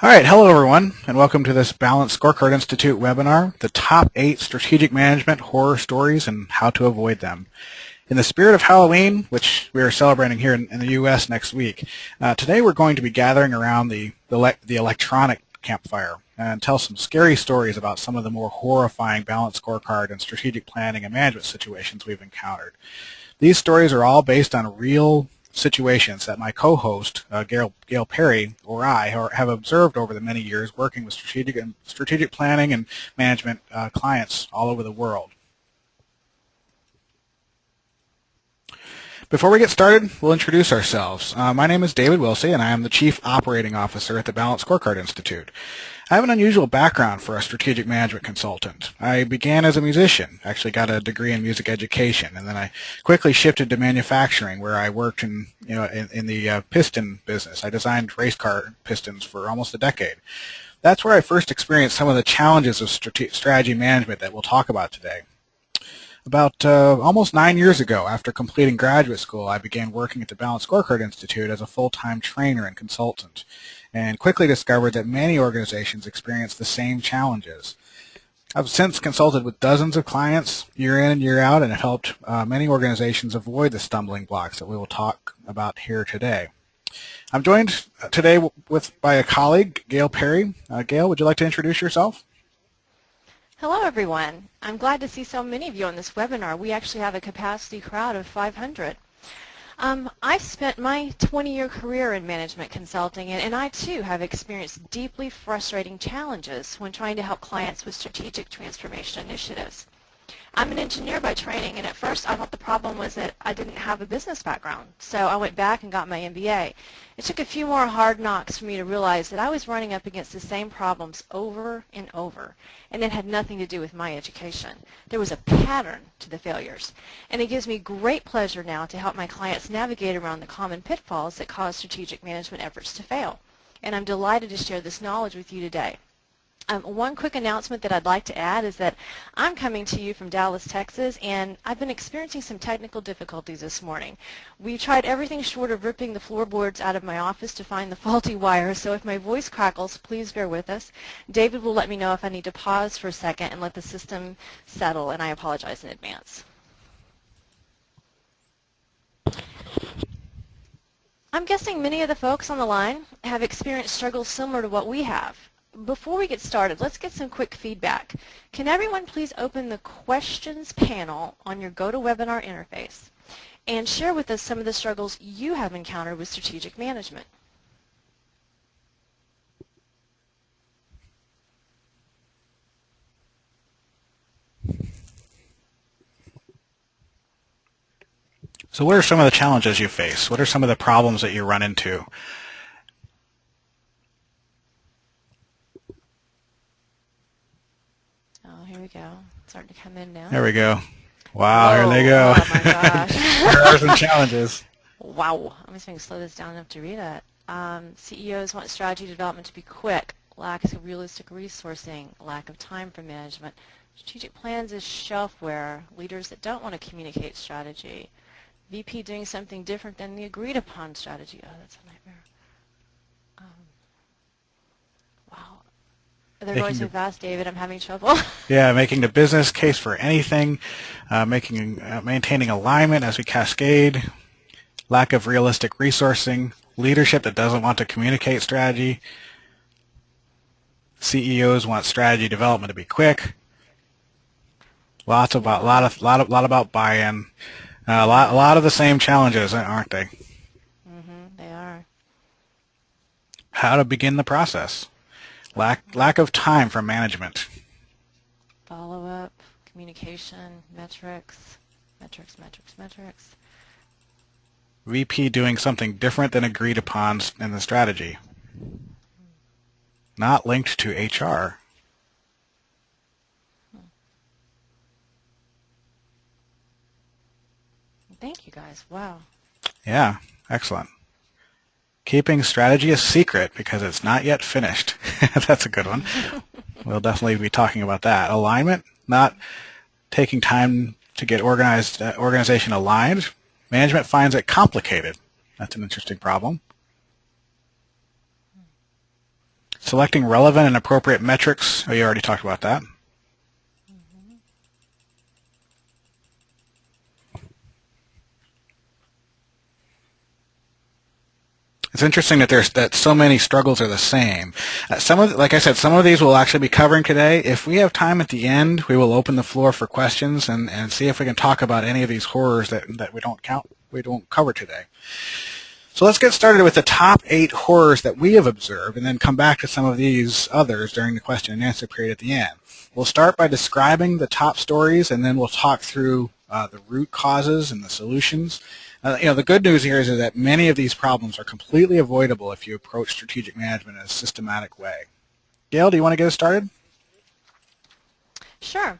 All right, hello everyone, and welcome to this Balanced Scorecard Institute webinar, the top 8 strategic management horror stories and how to avoid them. In the spirit of Halloween, which we are celebrating here in the U.S. next week, today we're going to be gathering around the electronic campfire and tell some scary stories about some of the more horrifying balanced scorecard and strategic planning and management situations we've encountered. These stories are all based on real situations that my co-host, Gail Perry, or I have observed over the many years working with strategic planning and management clients all over the world. Before we get started, we'll introduce ourselves. My name is David Wilsey, and I am the Chief Operating Officer at the Balanced Scorecard Institute. I have an unusual background for a strategic management consultant. I began as a musician, actually got a degree in music education, and then I quickly shifted to manufacturing, where I worked in the piston business. I designed race car pistons for almost a decade. That's where I first experienced some of the challenges of strategy management that we'll talk about today. About almost 9 years ago, after completing graduate school, I began working at the Balanced Scorecard Institute as a full-time trainer and consultant, and quickly discovered that many organizations experience the same challenges. I've since consulted with dozens of clients year in and year out, and have helped many organizations avoid the stumbling blocks that we will talk about here today. I'm joined today by a colleague, Gail Perry. Gail, would you like to introduce yourself? Hello everyone. I'm glad to see so many of you on this webinar. We actually have a capacity crowd of 500. I've spent my 20-year career in management consulting, and I too have experienced deeply frustrating challenges when trying to help clients with strategic transformation initiatives. I'm an engineer by training, and at first I thought the problem was that I didn't have a business background, so I went back and got my MBA. It took a few more hard knocks for me to realize that I was running up against the same problems over and over, and it had nothing to do with my education. There was a pattern to the failures, and it gives me great pleasure now to help my clients navigate around the common pitfalls that cause strategic management efforts to fail, and I'm delighted to share this knowledge with you today. One quick announcement that I'd like to add is that I'm coming to you from Dallas, Texas, and I've been experiencing some technical difficulties this morning. We tried everything short of ripping the floorboards out of my office to find the faulty wires, so if my voice crackles, please bear with us. David will let me know if I need to pause for a second and let the system settle, and I apologize in advance. I'm guessing many of the folks on the line have experienced struggles similar to what we have. Before we get started, let's get some quick feedback. Can everyone please open the questions panel on your GoToWebinar interface and share with us some of the struggles you have encountered with strategic management? So what are some of the challenges you face? What are some of the problems that you run into? Here we go. It's starting to come in now. There we go. Wow, Whoa, here they go. Oh my gosh. There are some challenges. Wow. I'm just going to slow this down enough to read it. CEOs want strategy development to be quick. Lack of realistic resourcing. Lack of time for management. Strategic plans is shelfware. Leaders that don't want to communicate strategy. VP doing something different than the agreed upon strategy. Oh, that's a nightmare. Wow. They're going so fast, David. I'm having trouble. Yeah, making the business case for anything, maintaining alignment as we cascade, lack of realistic resourcing, leadership that doesn't want to communicate strategy. CEOs want strategy development to be quick. Lot about buy-in. A lot of the same challenges, aren't they? They are. How to begin the process. Lack of time for management. Follow-up, communication, metrics. VP doing something different than agreed upon in the strategy. Not linked to HR. Thank you, guys. Wow. Yeah, excellent. Keeping strategy a secret because it's not yet finished. That's a good one. We'll definitely be talking about that. Alignment, not taking time to get organization aligned. Management finds it complicated. That's an interesting problem. Selecting relevant and appropriate metrics. Oh, you already talked about that. It's interesting that so many struggles are the same. Like I said, some of these we'll actually be covering today. If we have time at the end, we will open the floor for questions and see if we can talk about any of these horrors that we don't cover today. So let's get started with the top 8 horrors that we have observed, and then come back to some of these others during the question and answer period at the end. We'll start by describing the top stories, and then we'll talk through the root causes and the solutions. The good news here is that many of these problems are completely avoidable if you approach strategic management in a systematic way. Gail, do you want to get us started? Sure.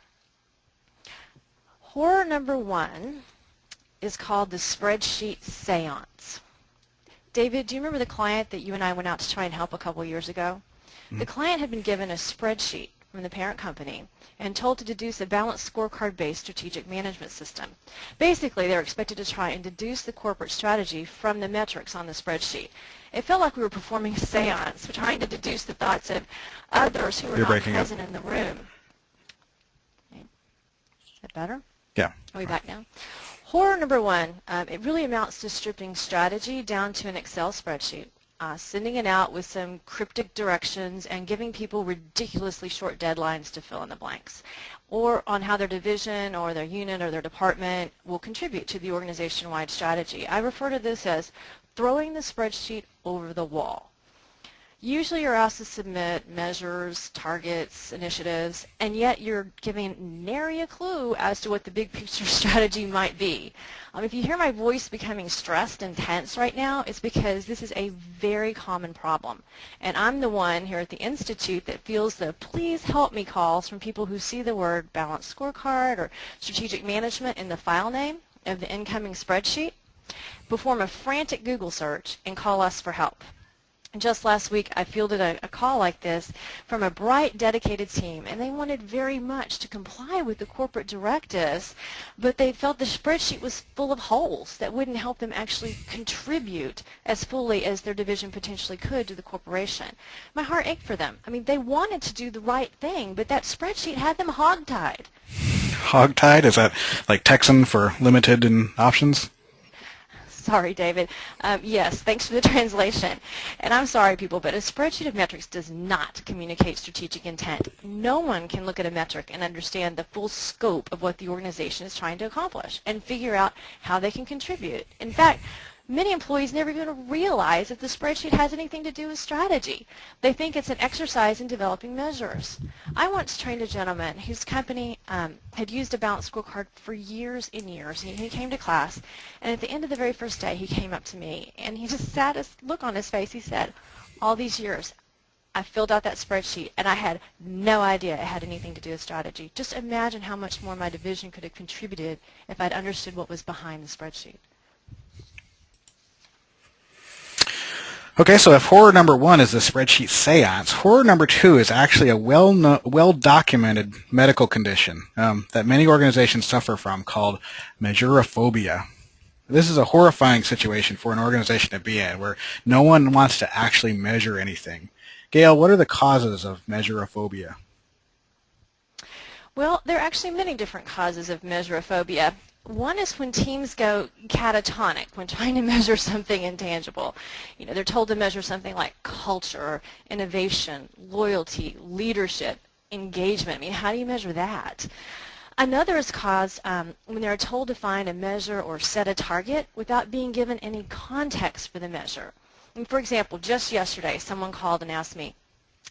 Horror number 1 is called the spreadsheet seance. David, do you remember the client that you and I went out to try and help a couple years ago? Mm-hmm. The client had been given a spreadsheet from the parent company and told to deduce a balanced scorecard-based strategic management system. Basically, they were expected to try and deduce the corporate strategy from the metrics on the spreadsheet. It felt like we were performing a seance, trying to deduce the thoughts of others who were not present in the room. Okay. Is that better? Yeah. Are we back now? Horror number 1, it really amounts to stripping strategy down to an Excel spreadsheet. Sending it out with some cryptic directions and giving people ridiculously short deadlines to fill in the blanks, or on how their division or their unit or their department will contribute to the organization-wide strategy. I refer to this as throwing the spreadsheet over the wall. Usually you're asked to submit measures, targets, initiatives, and yet you're giving nary a clue as to what the big picture strategy might be. If you hear my voice becoming stressed and tense right now, it's because this is a very common problem. And I'm the one here at the Institute that feels the please help me calls from people who see the word balanced scorecard or strategic management in the file name of the incoming spreadsheet, perform a frantic Google search, and call us for help. Just last week, I fielded a call like this from a bright, dedicated team, and they wanted very much to comply with the corporate directives, but they felt the spreadsheet was full of holes that wouldn't help them actually contribute as fully as their division potentially could to the corporation. My heart ached for them. I mean, they wanted to do the right thing, but that spreadsheet had them hogtied. Hogtied? Is that like Texan for limited in options? Sorry, David. Yes, thanks for the translation. And I'm sorry, people, but a spreadsheet of metrics does not communicate strategic intent. No one can look at a metric and understand the full scope of what the organization is trying to accomplish and figure out how they can contribute. In fact, many employees never even realize that the spreadsheet has anything to do with strategy. They think it's an exercise in developing measures. I once trained a gentleman whose company had used a balanced scorecard for years and years. And he came to class, and at the end of the very first day, he came up to me, and he just sat a look on his face. He said, all these years, I filled out that spreadsheet, and I had no idea it had anything to do with strategy. Just imagine how much more my division could have contributed if I'd understood what was behind the spreadsheet. Okay, so if horror number 1 is the spreadsheet seance, horror number 2 is actually a well-documented medical condition that many organizations suffer from called measurophobia. This is a horrifying situation for an organization to be in where no one wants to actually measure anything. Gail, what are the causes of measurophobia? Well, there are actually many different causes of measurophobia. One is when teams go catatonic when trying to measure something intangible. You know, they're told to measure something like culture, innovation, loyalty, leadership, engagement. I mean, how do you measure that? Another is caused when they're told to find a measure or set a target without being given any context for the measure. And for example, just yesterday, someone called and asked me,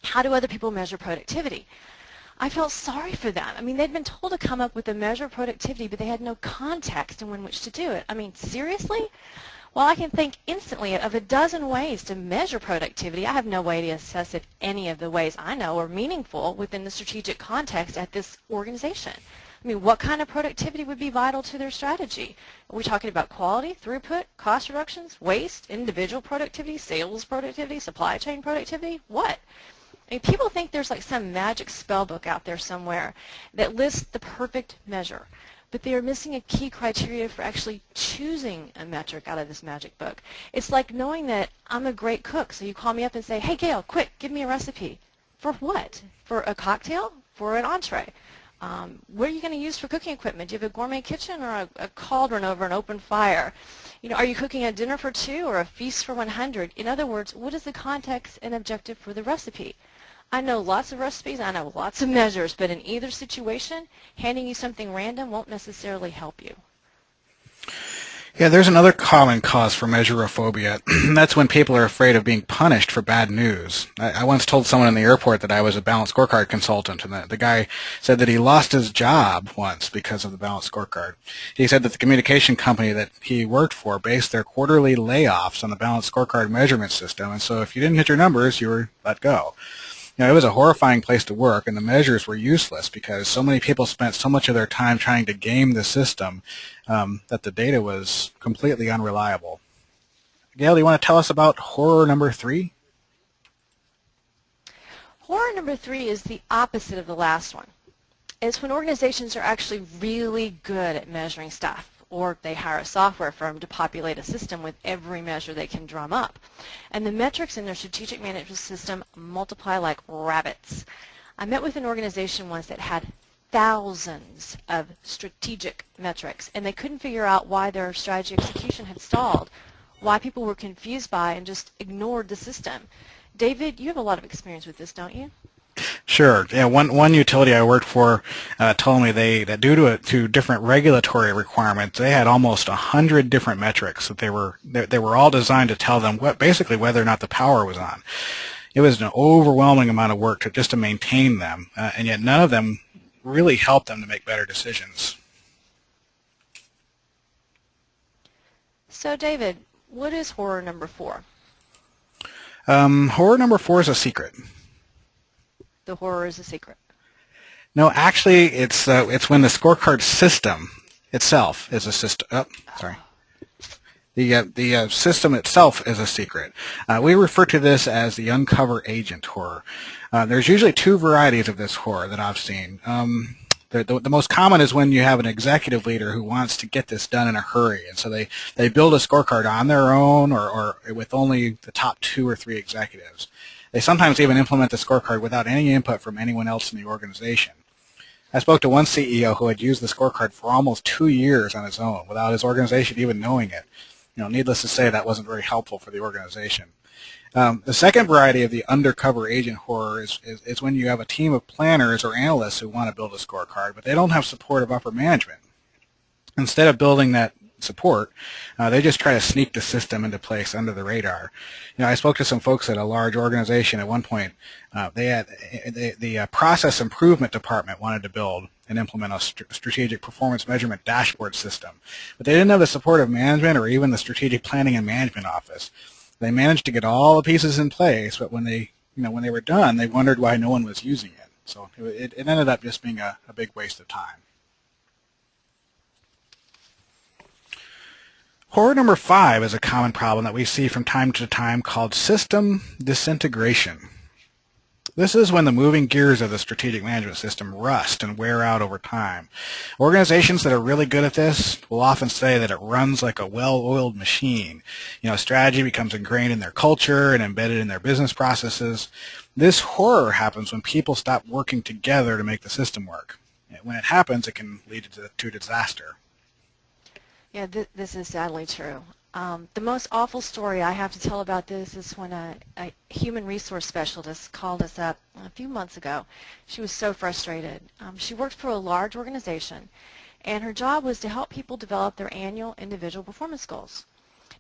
how do other people measure productivity? I felt sorry for them. I mean, they'd been told to come up with a measure of productivity, but they had no context in which to do it. I mean, seriously? Well, I can think instantly of a dozen ways to measure productivity. I have no way to assess if any of the ways I know are meaningful within the strategic context at this organization. I mean, what kind of productivity would be vital to their strategy? Are we talking about quality, throughput, cost reductions, waste, individual productivity, sales productivity, supply chain productivity? What? I mean, people think there's like some magic spell book out there somewhere that lists the perfect measure. but they are missing a key criteria for actually choosing a metric out of this magic book. It's like knowing that I'm a great cook, so you call me up and say, hey Gail, quick, give me a recipe. For what? For a cocktail? For an entree? What are you going to use for cooking equipment? Do you have a gourmet kitchen or a cauldron over an open fire? You know, are you cooking a dinner for 2 or a feast for 100? In other words, what is the context and objective for the recipe? I know lots of recipes, I know lots of measures, but in either situation, handing you something random won't necessarily help you. Yeah, there's another common cause for measurophobia. That's when people are afraid of being punished for bad news. I once told someone in the airport that I was a balanced scorecard consultant, and the guy said that he lost his job once because of the balanced scorecard. He said that the communication company that he worked for based their quarterly layoffs on the balanced scorecard measurement system, and so if you didn't hit your numbers, you were let go. You know, it was a horrifying place to work, and the measures were useless because so many people spent so much of their time trying to game the system that the data was completely unreliable. Gail, do you want to tell us about horror number 3? Horror number 3 is the opposite of the last one. It's when organizations are actually really good at measuring stuff, or they hire a software firm to populate a system with every measure they can drum up. And the metrics in their strategic management system multiply like rabbits. I met with an organization once that had thousands of strategic metrics, and they couldn't figure out why their strategy execution had stalled, why people were confused by and just ignored the system. David, you have a lot of experience with this, don't you? Sure. Yeah. One utility I worked for told me that due to different regulatory requirements, they had almost 100 different metrics that they were all designed to tell them basically whether or not the power was on. It was an overwhelming amount of work to maintain them, and yet none of them really helped them to make better decisions. So, David, what is horror number 4? Horror number 4 is a secret. The horror is a secret. No, actually, it's when the scorecard system itself is a system. Oh, sorry. The system itself is a secret. We refer to this as the uncover agent horror. There's usually 2 varieties of this horror that I've seen. The most common is when you have an executive leader who wants to get this done in a hurry, and so they build a scorecard on their own or with only the top 2 or 3 executives. They sometimes even implement the scorecard without any input from anyone else in the organization. I spoke to one CEO who had used the scorecard for almost 2 years on his own without his organization even knowing it. You know, needless to say, that wasn't very helpful for the organization. The second variety of the undercover agent horror is when you have a team of planners or analysts who want to build a scorecard, but they don't have support of upper management. Instead of building that support, they just try to sneak the system into place under the radar. You know, I spoke to some folks at a large organization at one point. They had the process improvement department wanted to build and implement a strategic performance measurement dashboard system, but they didn't have the support of management or even the strategic planning and management office. They managed to get all the pieces in place, but when they were done, they wondered why no one was using it. So it ended up just being a big waste of time. Horror number 5 is a common problem that we see from time to time called system disintegration. This is when the moving gears of the strategic management system rust and wear out over time. Organizations that are really good at this will often say that it runs like a well-oiled machine. You know, strategy becomes ingrained in their culture and embedded in their business processes. This horror happens when people stop working together to make the system work. When it happens, it can lead to disaster. Yeah, this is sadly true. The most awful story I have to tell about this is when a human resource specialist called us up a few months ago. She was so frustrated. She worked for a large organization, and her job was to help people develop their annual individual performance goals.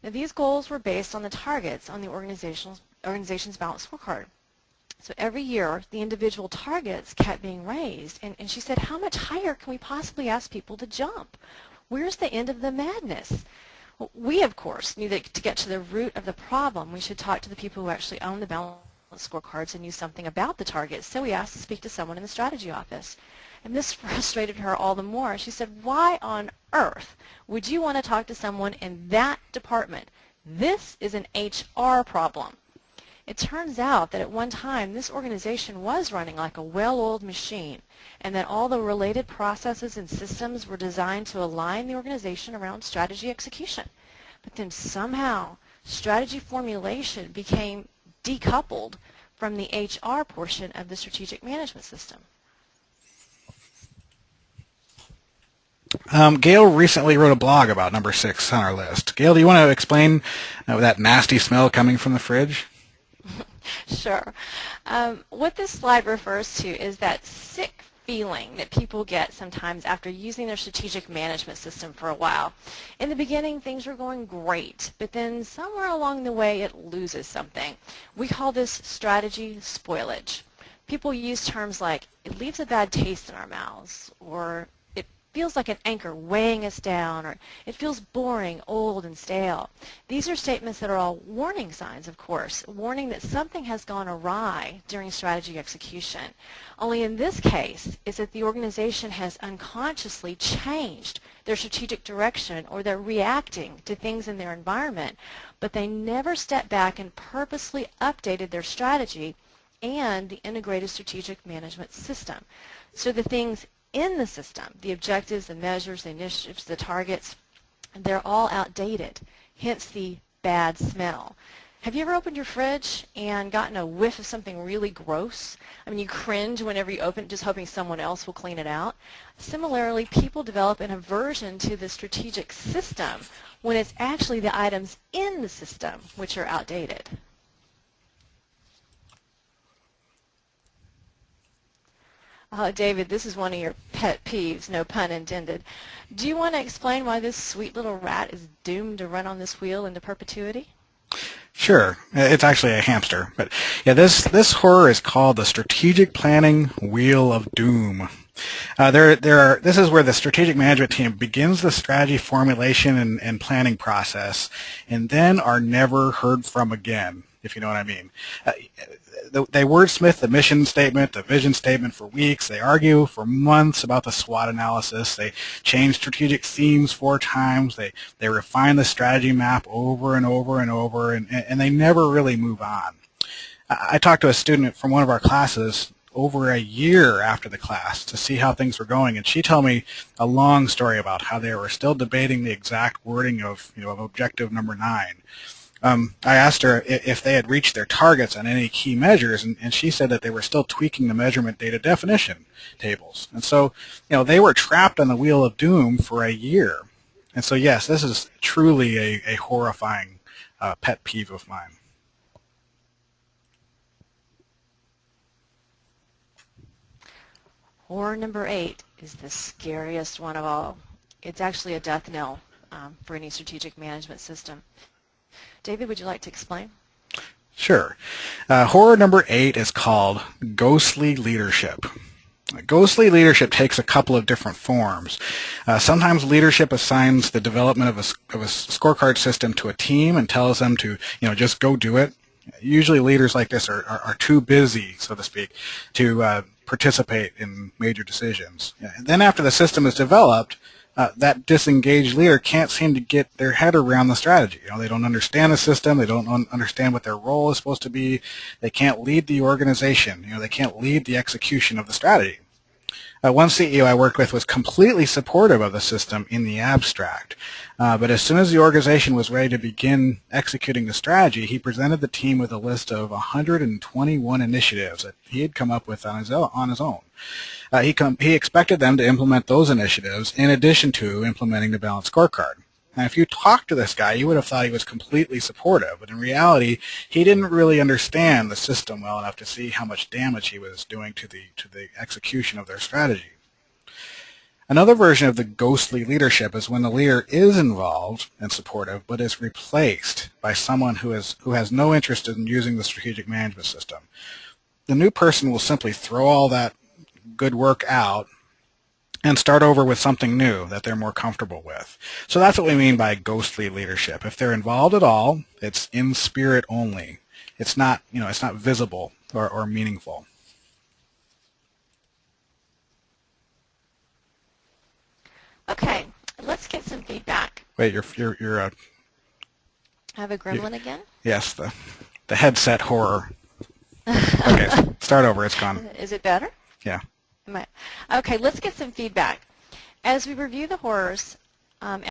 Now, these goals were based on the targets on the organization's balanced scorecard. So every year, the individual targets kept being raised, and she said, how much higher can we possibly ask people to jump? Where's the end of the madness? Well, we, of course, knew that to get to the root of the problem, we should talk to the people who actually own the balanced scorecards and knew something about the targets. So we asked to speak to someone in the strategy office. And this frustrated her all the more. She said, why on earth would you want to talk to someone in that department? This is an HR problem. It turns out that at one time this organization was running like a well-oiled machine, and that all the related processes and systems were designed to align the organization around strategy execution. But then somehow strategy formulation became decoupled from the HR portion of the strategic management system. Gail recently wrote a blog about number 6 on our list. Gail, do you want to explain that nasty smell coming from the fridge? Sure. What this slide refers to is that sick feeling that people get sometimes after using their strategic management system for a while. In the beginning, things were going great, but then somewhere along the way, it loses something. We call this strategy spoilage. People use terms like, it leaves a bad taste in our mouths, or feels like an anchor weighing us down, or it feels boring, old, and stale. These are statements that are all warning signs, of course, warning that something has gone awry during strategy execution. Only in this case is that the organization has unconsciously changed their strategic direction, or they're reacting to things in their environment, but they never stepped back and purposely updated their strategy and the integrated strategic management system. So the things in the system, the objectives, the measures, the initiatives, the targets, they're all outdated, hence the bad smell. Have you ever opened your fridge and gotten a whiff of something really gross? I mean, you cringe whenever you open it, just hoping someone else will clean it out. Similarly, people develop an aversion to the strategic system when it's actually the items in the system which are outdated. David, this is one of your pet peeves, no pun intended. Do you want to explain why this sweet little rat is doomed to run on this wheel into perpetuity? Sure. It's actually a hamster. But yeah, this horror is called the Strategic Planning Wheel of Doom. This is where the strategic management team begins the strategy formulation and planning process, and then are never heard from again, if you know what I mean. They wordsmith the mission statement, the vision statement for weeks. They argue for months about the SWOT analysis. They change strategic themes 4 times. They refine the strategy map over and over and over, and they never really move on. I talked to a student from one of our classes over a year after the class to see how things were going, and she told me a long story about how they were still debating the exact wording of objective number 9. I asked her if they had reached their targets on any key measures, and she said that they were still tweaking the measurement data definition tables. And so, they were trapped on the wheel of doom for a year. And so, yes, this is truly a horrifying pet peeve of mine. Horror number 8 is the scariest one of all. It's actually a death knell for any strategic management system. David, would you like to explain? Sure. Horror number 8 is called ghostly leadership. Ghostly leadership takes a couple of different forms. Sometimes leadership assigns the development of a scorecard system to a team and tells them to, just go do it. Usually leaders like this are too busy, so to speak, to participate in major decisions. And then after the system is developed, that disengaged leader can't seem to get their head around the strategy. They don't understand the system. They don't understand what their role is supposed to be. They can't lead the organization. They can't lead the execution of the strategy. One CEO I worked with was completely supportive of the system in the abstract. But as soon as the organization was ready to begin executing the strategy, he presented the team with a list of 121 initiatives that he had come up with on his own. He expected them to implement those initiatives in addition to implementing the balanced scorecard. Now, if you talked to this guy, you would have thought he was completely supportive, but in reality, he didn't really understand the system well enough to see how much damage he was doing to the execution of their strategy. Another version of the ghostly leadership is when the leader is involved and supportive, but is replaced by someone who has no interest in using the strategic management system. The new person will simply throw all that good work out and start over with something new that they're more comfortable with. So that's what we mean by ghostly leadership. If they're involved at all, it's in spirit only. It's not, it's not visible or meaningful. Okay, let's get some feedback. Wait, you're I have a gremlin again? Yes, the headset horror. Okay, start over. It's gone. Is it better? Yeah. Okay, let's get some feedback. As we review the horrors,